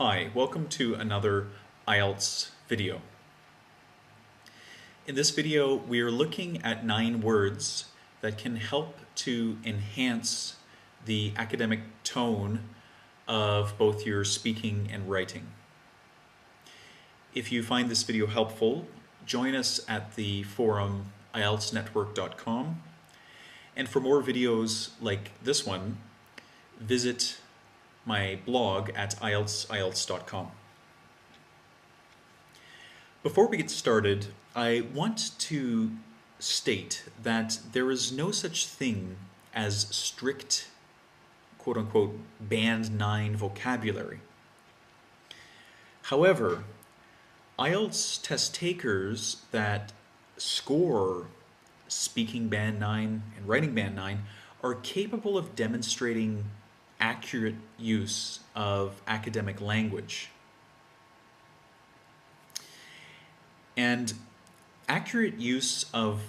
Hi, welcome to another IELTS video. In this video, we are looking at 9 words that can help to enhance the academic tone of both your speaking and writing. If you find this video helpful, join us at the forum IELTSnetwork.com, and for more videos like this one, visit my blog at IELTS.com. Before we get started, I want to state that there is no such thing as strict, quote-unquote, Band 9 vocabulary. However, IELTS test takers that score speaking Band 9 and writing Band 9 are capable of demonstrating accurate use of academic language. And accurate use of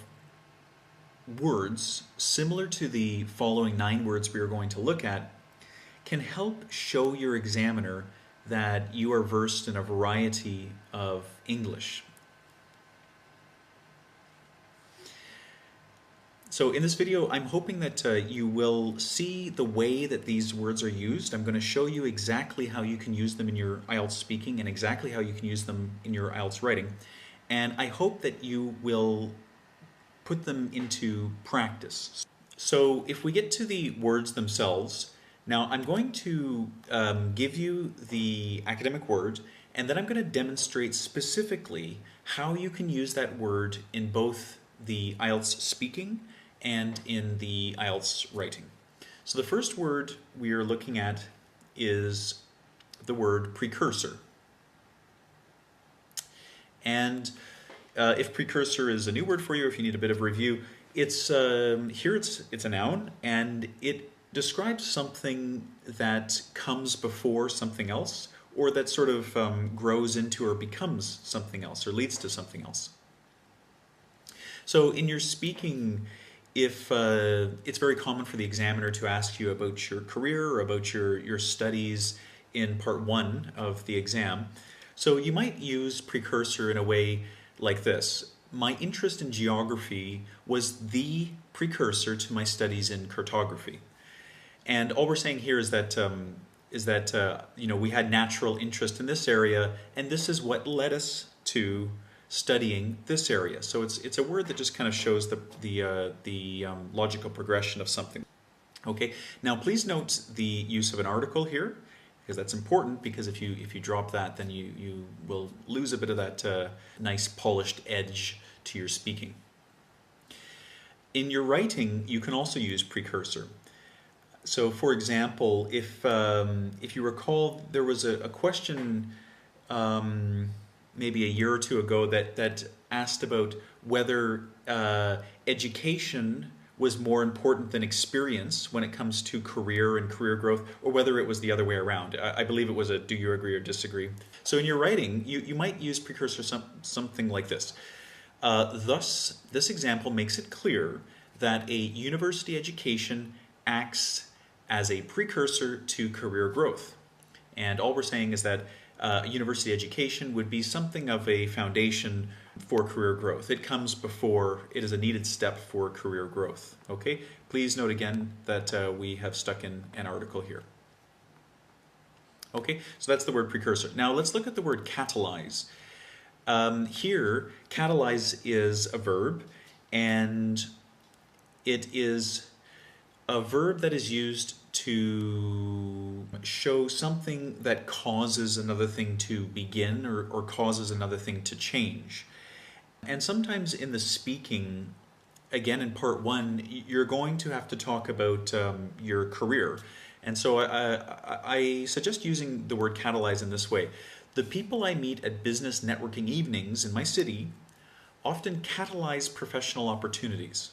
words similar to the following 9 words we are going to look at can help show your examiner that you are versed in a variety of English. So in this video, I'm hoping that you will see the way that these words are used. I'm going to show you exactly how you can use them in your IELTS speaking and exactly how you can use them in your IELTS writing. And I hope that you will put them into practice. So if we get to the words themselves, now I'm going to give you the academic word, and then I'm going to demonstrate specifically how you can use that word in both the IELTS speaking and in the IELTS writing. So the first word we are looking at is the word precursor. And if precursor is a new word for you, if you need a bit of review, it's here it's a noun, and it describes something that comes before something else, or that sort of grows into or becomes something else, or leads to something else. So in your speaking, if it's very common for the examiner to ask you about your career or about your studies in part 1 of the exam, so you might use precursor in a way like this. My interest in geography was the precursor to my studies in cartography. And all we're saying here is that you know, we had natural interest in this area, and this is what led us to studying this area. So it's a word that just kind of shows the logical progression of something. Okay. Now please note the use of an article here, because that's important, because if you drop that, then you will lose a bit of that nice polished edge to your speaking. In your writing, you can also use precursor. So for example, if you recall, there was a question maybe a year or two ago that asked about whether education was more important than experience when it comes to career and career growth, or whether it was the other way around. I believe it was a do you agree or disagree. So in your writing, you might use precursor something like this. Thus, this example makes it clear that a university education acts as a precursor to career growth. And all we're saying is that university education would be something of a foundation for career growth. It comes before, it is a needed step for career growth. Okay, please note again that we have stuck in an article here. Okay, so that's the word precursor. Now let's look at the word catalyze. Here, catalyze is a verb, and it is a verb that is used to show something that causes another thing to begin or causes another thing to change. And sometimes in the speaking, again in part 1, you're going to have to talk about your career. And so I suggest using the word catalyze in this way. The people I meet at business networking evenings in my city often catalyze professional opportunities.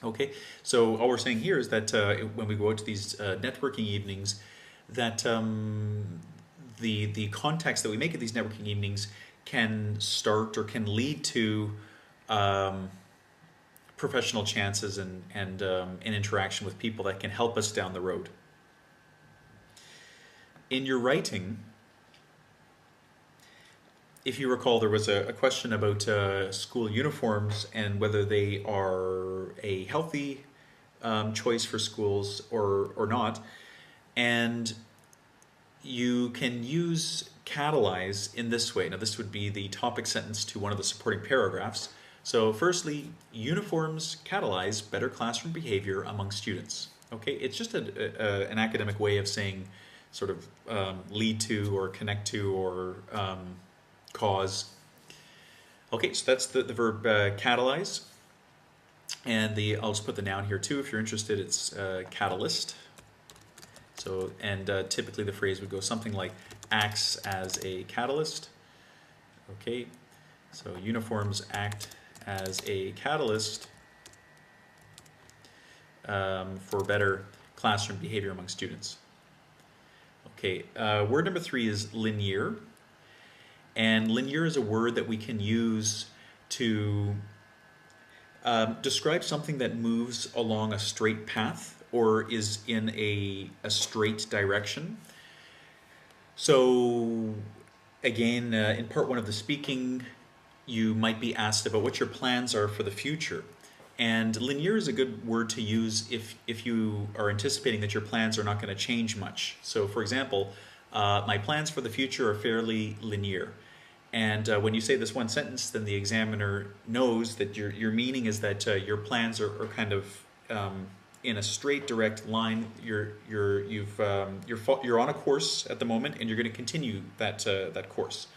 Okay, so all we're saying here is that when we go out to these networking evenings, that the contacts that we make at these networking evenings can start or can lead to professional chances and an interaction with people that can help us down the road. In your writing, if you recall, there was a question about school uniforms and whether they are a healthy choice for schools or not. And you can use catalyze in this way. Now, this would be the topic sentence to one of the supporting paragraphs. So firstly, uniforms catalyze better classroom behavior among students. Okay, it's just an academic way of saying sort of lead to or connect to or cause. Okay, so that's the verb catalyze. And I'll just put the noun here too if you're interested. It's catalyst. So, and typically the phrase would go something like acts as a catalyst. Okay, so uniforms act as a catalyst for better classroom behavior among students. Okay, word number 3 is linear. And linear is a word that we can use to describe something that moves along a straight path or is in a straight direction. So again, in part 1 of the speaking, you might be asked about what your plans are for the future. And linear is a good word to use if you are anticipating that your plans are not going to change much. So for example, my plans for the future are fairly linear. And when you say this one sentence, then the examiner knows that your meaning is that your plans are kind of in a straight, direct line. You're on a course at the moment, and you're going to continue that course.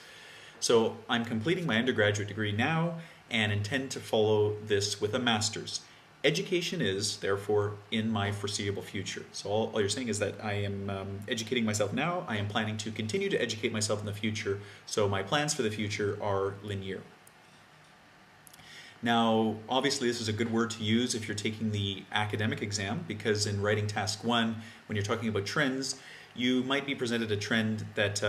So I'm completing my undergraduate degree now, and intend to follow this with a master's. Education is, therefore, in my foreseeable future. So all you're saying is that I am educating myself now. I am planning to continue to educate myself in the future. So my plans for the future are linear. Now, obviously, this is a good word to use if you're taking the academic exam, because in writing task 1, when you're talking about trends, you might be presented a trend that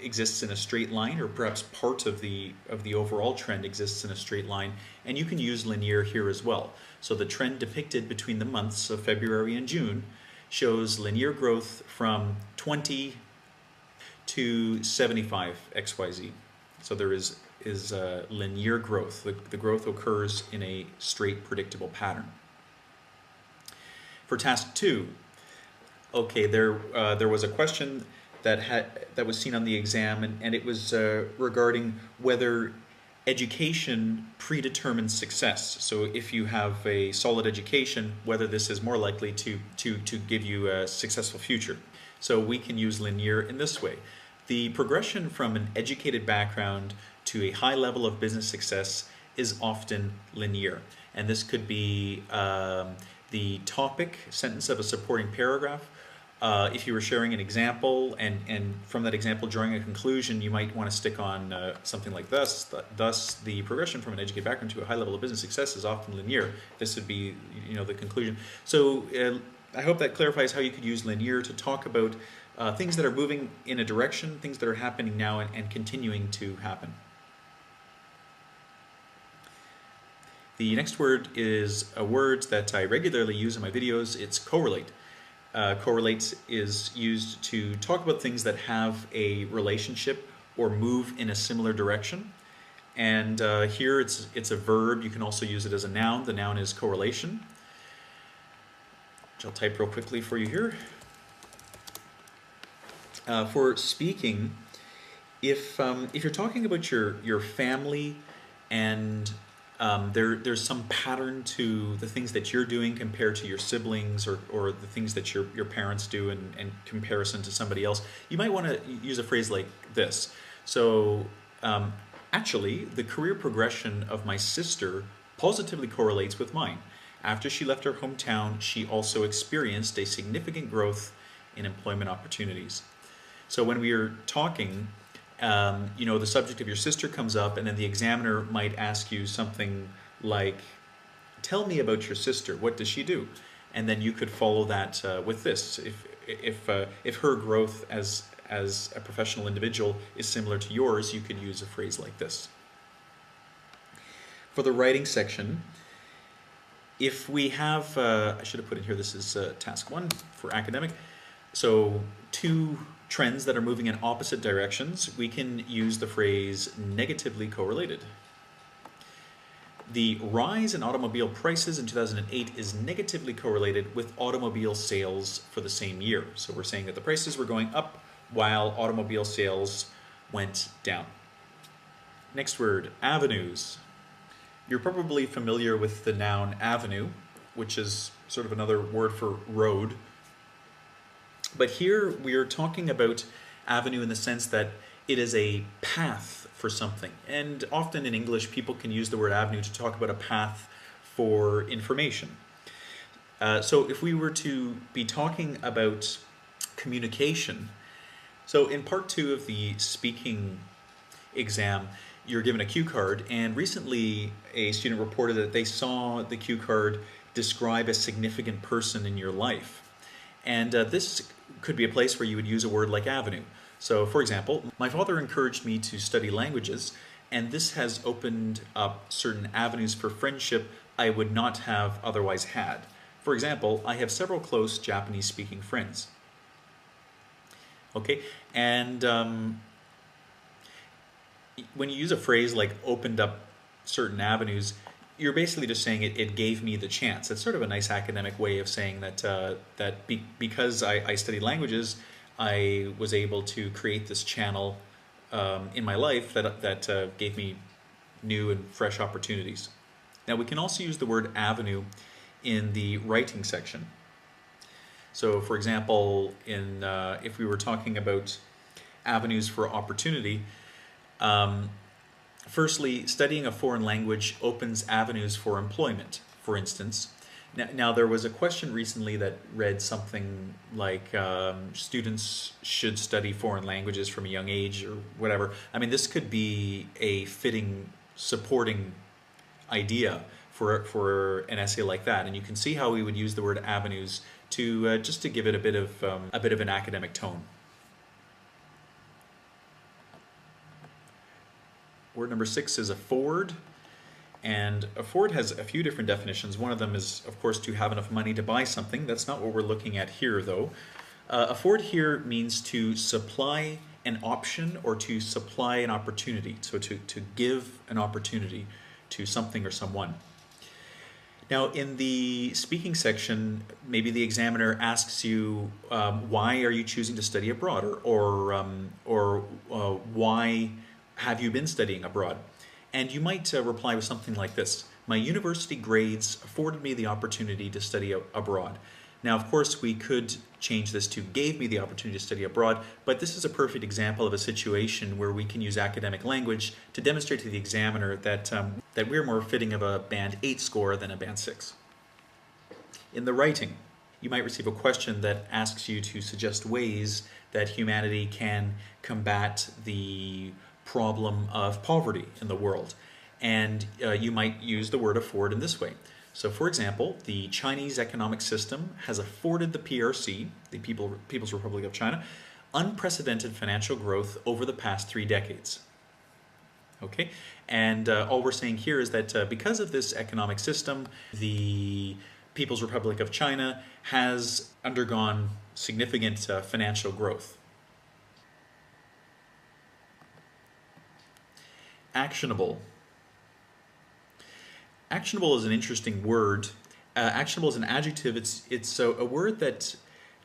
exists in a straight line, or perhaps part of the overall trend exists in a straight line, and you can use linear here as well. So the trend depicted between the months of February and June shows linear growth from 20 to 75 XYZ. So there is linear growth. The growth occurs in a straight, predictable pattern. For task 2, okay, there was a question that was seen on the exam, and it was regarding whether education predetermines success. So if you have a solid education, whether this is more likely to give you a successful future. So we can use linear in this way. The progression from an educated background to a high level of business success is often linear. And this could be the topic sentence of a supporting paragraph. If you were sharing an example and from that example drawing a conclusion, you might want to stick on something like this. Thus, the progression from an educated background to a high level of business success is often linear. This would be, the conclusion. So I hope that clarifies how you could use linear to talk about things that are moving in a direction, things that are happening now and continuing to happen. The next word is a word that I regularly use in my videos. It's correlate. Correlate is used to talk about things that have a relationship or move in a similar direction. And here it's a verb. You can also use it as a noun. The noun is correlation, which I'll type real quickly for you here. For speaking, if you're talking about your family and there's some pattern to the things that you're doing compared to your siblings or the things that your parents do in comparison to somebody else, you might want to use a phrase like this. So actually, the career progression of my sister positively correlates with mine. After she left her hometown, she also experienced a significant growth in employment opportunities. So when we are talking, the subject of your sister comes up, and then the examiner might ask you something like, tell me about your sister, what does she do? And then you could follow that with this. If her growth as a professional individual is similar to yours, you could use a phrase like this. For the writing section, if we have, I should have put in here, this is task 1 for academic. So 2 trends that are moving in opposite directions, we can use the phrase negatively correlated. The rise in automobile prices in 2008 is negatively correlated with automobile sales for the same year. So we're saying that the prices were going up while automobile sales went down. Next word, avenues. You're probably familiar with the noun avenue, which is sort of another word for road. But here we are talking about avenue in the sense that it is a path for something. And often in English, people can use the word avenue to talk about a path for information. So if we were to be talking about communication, so in part 2 of the speaking exam, you're given a cue card, and recently a student reported that they saw the cue card describe a significant person in your life. And this could be a place where you would use a word like avenue. So, for example, my father encouraged me to study languages, and this has opened up certain avenues for friendship I would not have otherwise had. For example, I have several close Japanese-speaking friends. Okay, and when you use a phrase like opened up certain avenues, you're basically just saying it gave me the chance. It's sort of a nice academic way of saying that because I studied languages, I was able to create this channel in my life that gave me new and fresh opportunities. Now we can also use the word avenue in the writing section. So for example, if we were talking about avenues for opportunity, firstly, studying a foreign language opens avenues for employment, for instance. Now there was a question recently that read something like students should study foreign languages from a young age or whatever. I mean, this could be a fitting supporting idea for an essay like that, and you can see how we would use the word avenues to just to give it a bit of an academic tone. Word number 6 is afford, and afford has a few different definitions. One of them is, of course, to have enough money to buy something. That's not what we're looking at here, though. Afford here means to supply an option or to supply an opportunity, so to give an opportunity to something or someone. Now, in the speaking section, maybe the examiner asks you, why are you choosing to study abroad, or why have you been studying abroad? And you might reply with something like this: my university grades afforded me the opportunity to study abroad. Now, of course, we could change this to gave me the opportunity to study abroad, but this is a perfect example of a situation where we can use academic language to demonstrate to the examiner that we're more fitting of a band 8 score than a band 6. In the writing, you might receive a question that asks you to suggest ways that humanity can combat the problem of poverty in the world. And you might use the word afford in this way. So for example, the Chinese economic system has afforded the PRC, the People's Republic of China, unprecedented financial growth over the past 3 decades. Okay, and all we're saying here is that because of this economic system, the People's Republic of China has undergone significant financial growth. Actionable. Actionable is an interesting word. Actionable is an adjective. It's a word that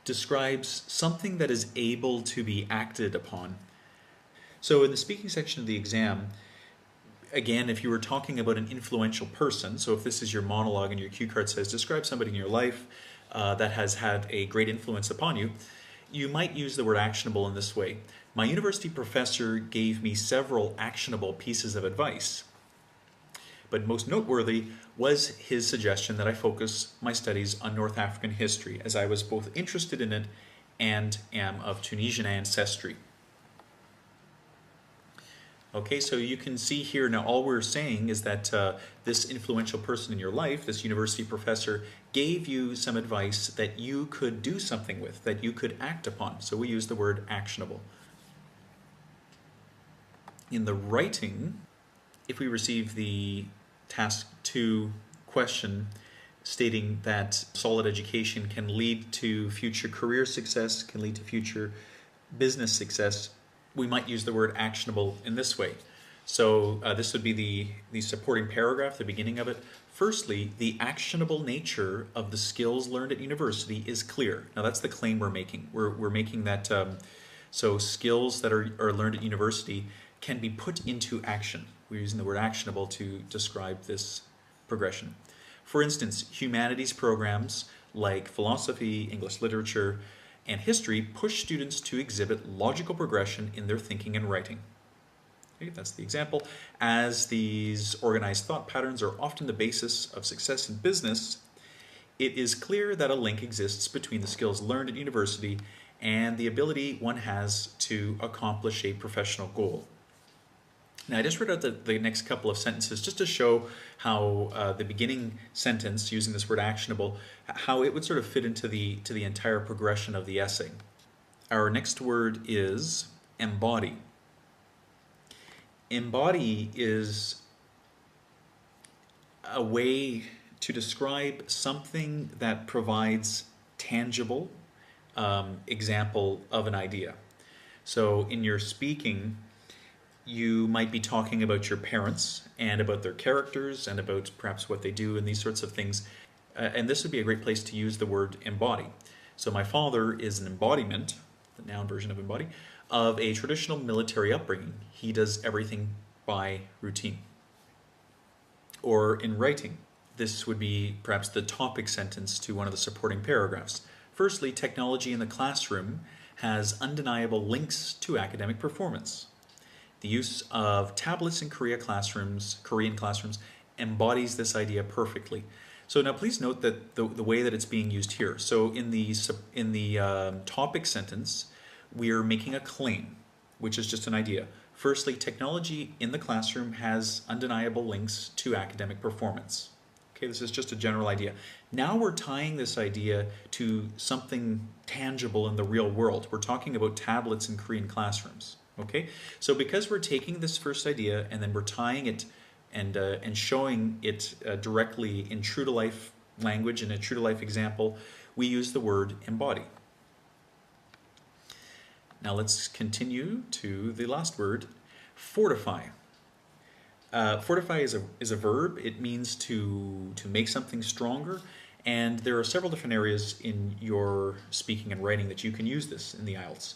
describes something that is able to be acted upon. So in the speaking section of the exam, again, if you were talking about an influential person, so if this is your monologue and your cue card says describe somebody in your life that has had a great influence upon you, you might use the word actionable in this way. My university professor gave me several actionable pieces of advice. But most noteworthy was his suggestion that I focus my studies on North African history, as I was both interested in it and am of Tunisian ancestry. Okay, so you can see here now all we're saying is that this influential person in your life, this university professor, gave you some advice that you could do something with, that you could act upon. So we use the word actionable. In the writing, if we receive the task 2 question stating that solid education can lead to future career success, can lead to future business success, we might use the word actionable in this way. So this would be the supporting paragraph, the beginning of it. Firstly, the actionable nature of the skills learned at university is clear. Now that's the claim we're making. We're making that, so skills that are learned at university can be put into action. We're using the word actionable to describe this progression. For instance, humanities programs like philosophy, English literature, and history push students to exhibit logical progression in their thinking and writing. Okay, that's the example. As these organized thought patterns are often the basis of success in business, it is clear that a link exists between the skills learned at university and the ability one has to accomplish a professional goal. Now, I just read out the next couple of sentences just to show how the beginning sentence, using this word actionable, how it would sort of fit into the entire progression of the essay. Our next word is embody. Embody is a way to describe something that provides tangible example of an idea. So in your speaking, you might be talking about your parents and about their characters and about perhaps what they do and these sorts of things. And this would be a great place to use the word embody. So my father is an embodiment, the noun version of embody, of a traditional military upbringing. He does everything by routine. Or in writing, this would be perhaps the topic sentence to one of the supporting paragraphs. Firstly, technology in the classroom has undeniable links to academic performance. The use of tablets in Korean classrooms embodies this idea perfectly. So now please note that the way that it's being used here. So in the topic sentence, we are making a claim, which is just an idea. Firstly, technology in the classroom has undeniable links to academic performance. Okay, this is just a general idea. Now we're tying this idea to something tangible in the real world. We're talking about tablets in Korean classrooms. Okay, so because we're taking this first idea and then we're tying it and showing it directly in true to life language, in a true to life example, we use the word embody. Now let's continue to the last word, fortify. Fortify is a verb. It means to make something stronger, and there are several different areas in your speaking and writing that you can use this in the IELTS.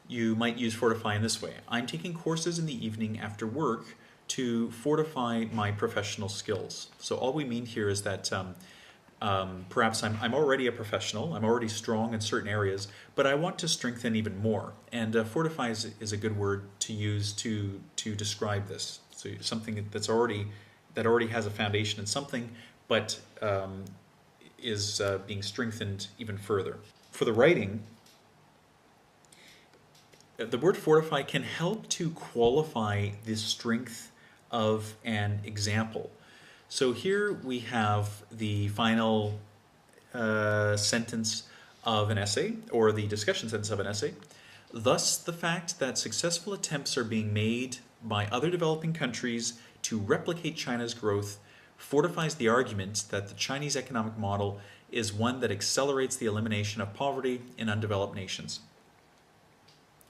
You might use fortify in this way. I'm taking courses in the evening after work to fortify my professional skills. So all we mean here is that perhaps I'm already a professional, I'm already strong in certain areas, but I want to strengthen even more. And fortify is a good word to use to describe this. So something that already has a foundation in something, but is being strengthened even further. For the writing, the word fortify can help to qualify the strength of an example. So here we have the final sentence of an essay, or the discussion sentence of an essay. Thus, the fact that successful attempts are being made by other developing countries to replicate China's growth fortifies the argument that the Chinese economic model is one that accelerates the elimination of poverty in undeveloped nations.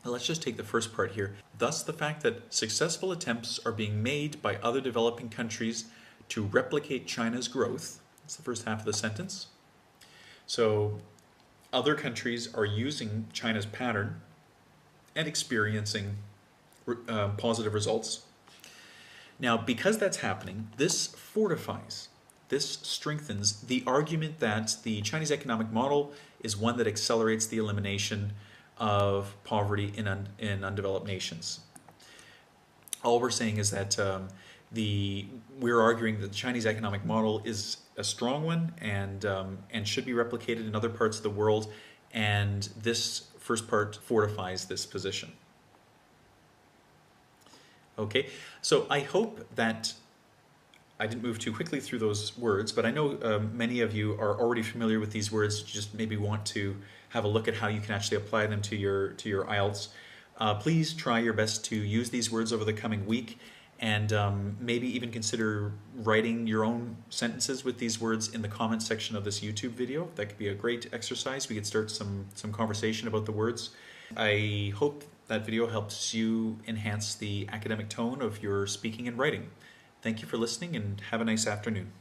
Now let's just take the first part here. Thus, the fact that successful attempts are being made by other developing countries to replicate China's growth. That's the first half of the sentence. So other countries are using China's pattern and experiencing positive results. Now, because that's happening, this fortifies, this strengthens the argument that the Chinese economic model is one that accelerates the elimination of poverty in undeveloped nations. All we're saying is that we're arguing that the Chinese economic model is a strong one and should be replicated in other parts of the world, and this first part fortifies this position. Okay, so I hope that I didn't move too quickly through those words, but I know many of you are already familiar with these words. You just maybe want to have a look at how you can actually apply them to your IELTS. Please try your best to use these words over the coming week, and maybe even consider writing your own sentences with these words in the comment section of this YouTube video. That could be a great exercise. We could start some conversation about the words. I hope that video helps you enhance the academic tone of your speaking and writing. Thank you for listening and have a nice afternoon.